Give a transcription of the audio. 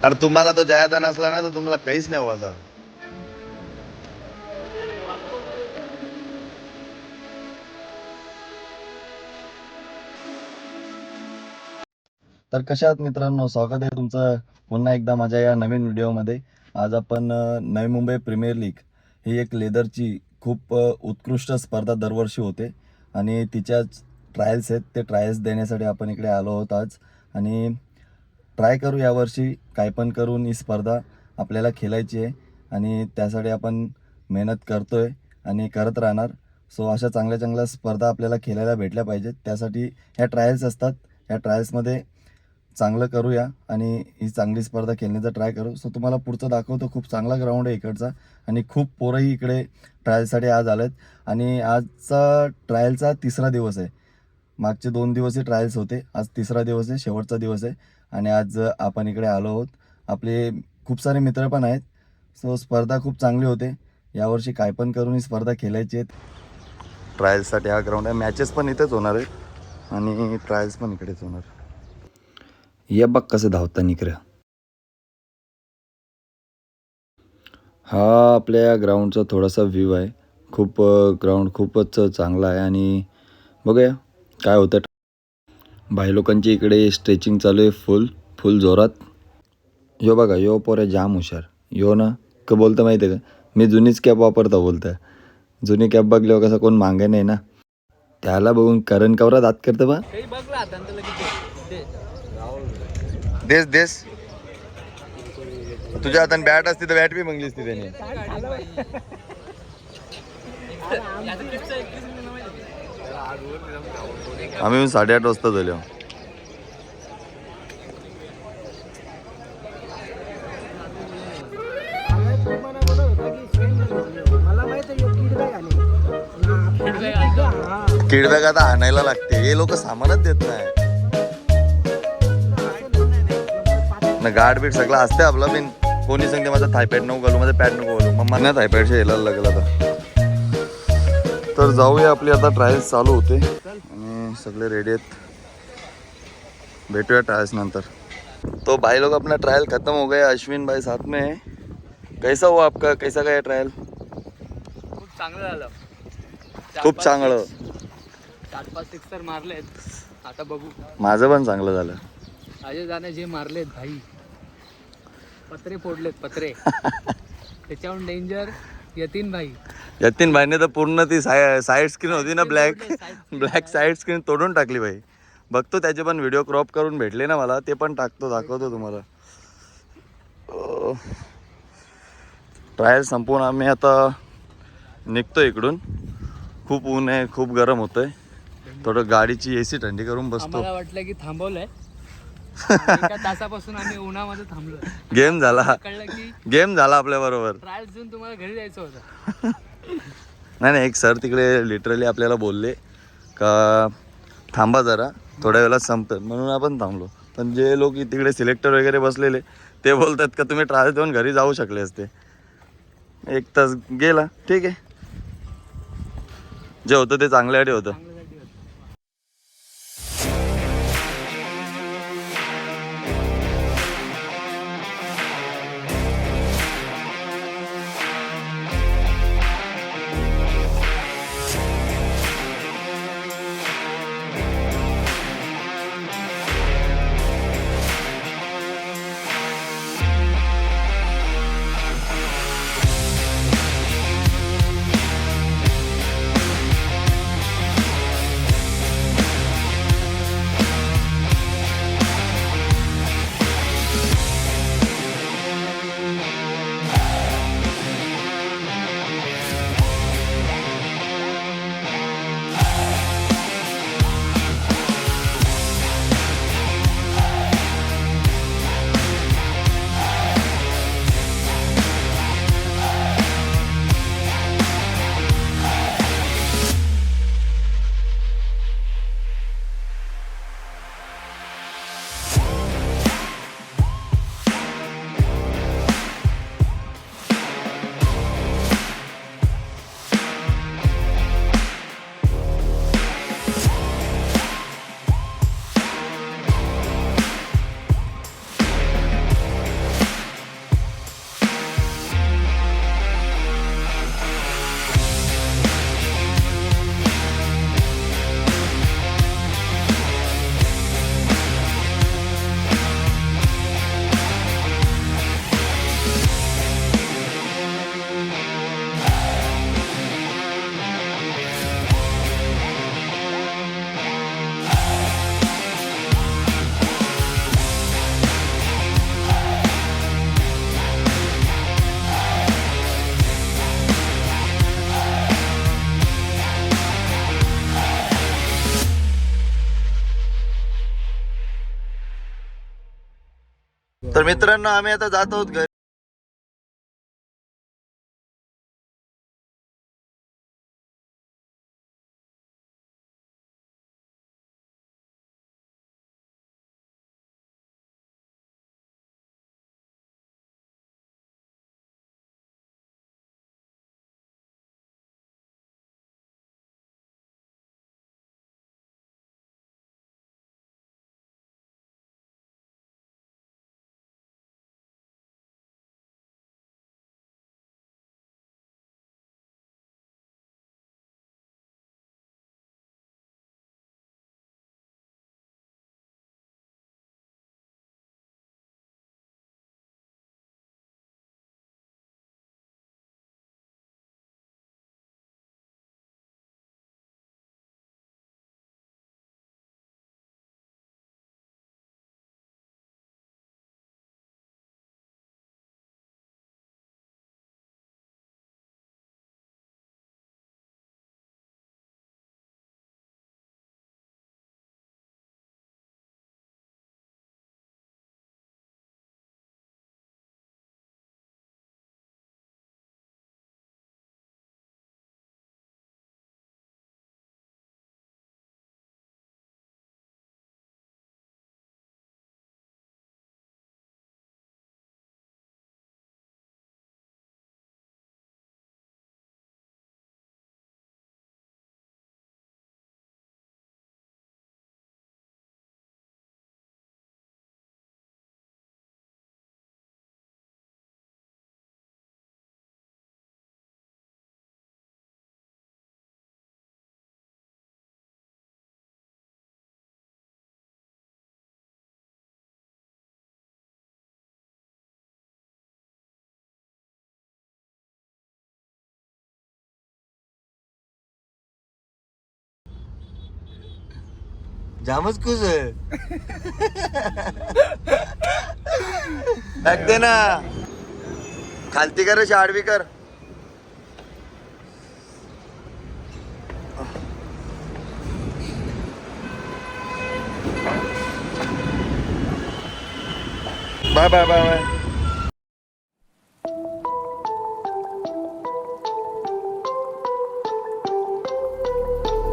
अरे तुम्हाला तो जयादा नसला ना तर तुम्हाला काहीच नाही व्हायचं. तर कशा आहात मित्रांनो, स्वागत आहे तुमचं पुन्हा एकदा माझ्या या नवीन व्हिडिओमध्ये. आज आपण नवी मुंबई प्रीमियर लीग ही एक लेदरची खूप उत्कृष्ट स्पर्धा दरवर्षी होते आणि तिच्याच ट्रायल्स आहेत. ते ट्रायल्स देण्यासाठी आपण इकडे आलो आहोत आज आणि ट्राय करू यावर्षी काय पण करून ही स्पर्धा आपल्याला खेळायची आहे आणि त्यासाठी आपण मेहनत करतोय आणि करत राहणार. सो अशा चांगल्या चांगल्या स्पर्धा आपल्याला खेळायला भेटल्या पाहिजेत. त्यासाठी ह्या ट्रायल्स असतात. ह्या ट्रायल्समध्ये चांगलं करूया आणि ही चांगली स्पर्धा खेळण्याचा ट्राय करू. सो तुम्हाला पुढचं दाखवतो. खूप चांगला ग्राउंड आहे इकडचा आणि खूप पोरंही इकडे ट्रायलसाठी आज आलेत आणि आजचा ट्रायलचा तिसरा दिवस आहे. मागचे 2 दिवसही ट्रायल्स होते, आज तिसरा दिवस आहे, शेवटचा दिवस आहे आणि आज आपण इकडे आलो आहोत. आपले खूप सारे मित्र पण आहेत. सो स्पर्धा खूप चांगली होते. यावर्षी काय पण करून ही स्पर्धा खेळायची आहेत. ट्रायल्ससाठी हा ग्राउंड आहे. मॅचेस पण इथेच होणार आहेत आणि ट्रायल्स पण इकडेच होणार. ये बघ कसं धावता निकऱ्या. हा आपल्या ग्राउंडचा थोडासा व्ह्यू आहे. खूप ग्राउंड खूपच चांगला आहे आणि बघूया काय होतं. भाई लोकांची इकडे स्ट्रेचिंग चालू आहे फुल जोरात. यो बघा, यो पोरे जाम हुशार. यो ना का बोलतं माहिती आहे का, मी जुनीच कॅब वापरता बोलतं. जुनी कॅब बघल्यावर कसं कोण मागे नाही ना, त्याला बघून करण कवरा दात करतं बा. देस तुझ्या हाताने बॅट असती तर बॅट बी मागली असती त्याने. आम्ही 8:30 वाजता झालो. किडबॅग आता आणायला लागते. हे लोक सामानच देत नाही ना. गार्ड बीट सगळं असते आपलं. बिन कोणी सांगते माझा थायपॅड नको घालू, माझं पॅड नको घालू. मग मला थायपॅडशी यायला लागलं आता. तर जाऊया, आपली आता ट्रायल्स चालू होते आणि सगळे रेडी आहेत. भेटूया ट्रायल्स नंतर. तो भाई लोग अपना ट्रायल खत्म हो गया. अश्विन भाई साथ में है. कैसा हुआ आपका, कैसा गया ट्रायल? खूप चांगलं झालं. खूप चांगलं. 4-5 सिक्सर मारलेत. आता बघू. माझं पण चांगलं झालं. अजय जाणे जे मारलेत भाई, पत्रे फोडलेत पत्रे. त्याच्याहून डेंजर यतीन भाईने तर पूर्ण ती साईड स्क्रीन होती ना, ब्लॅक साईड स्क्रीन तोडून टाकली भाई. बघतो त्याचे पण व्हिडिओ क्रॉप करून भेटले ना मला, ते पण दाखवतो तुम्हाला. ट्रायल संपवून आम्ही आता निघतो इकडून. खूप ऊन आहे, खूप गरम होतंय. थोडं गाडीची AC थंडी करून बसतो. आम्हाला वाटलं की थांबवलंय. एका तासापासून आम्ही उन्हामध्ये थांबलो. गेम झाला. कळलं की गेम झाला आपल्या बरोबर. ट्रायल्स देऊन तुम्हाला घरी जायचं होतं. नाही, एक सर तिकडे लिटरली आपल्याला बोलले का थांबा जरा, थोड्या वेळात संपतं, म्हणून आपण थांबलो. पण जे लोक तिकडे सिलेक्टर वगैरे बसलेले ते बोलतात का तुम्ही ट्रायल देऊन घरी जाऊ शकले असते. 1 तास गेला, ठीक आहे. जे होतं ते चांगल्यासाठी होतं. तर मित्रांनो आम्ही आता जात आहोत घरी. जामच खुश आहे. बॅग दे ना. खालती कर आडवी कर. Bye bye bye bye.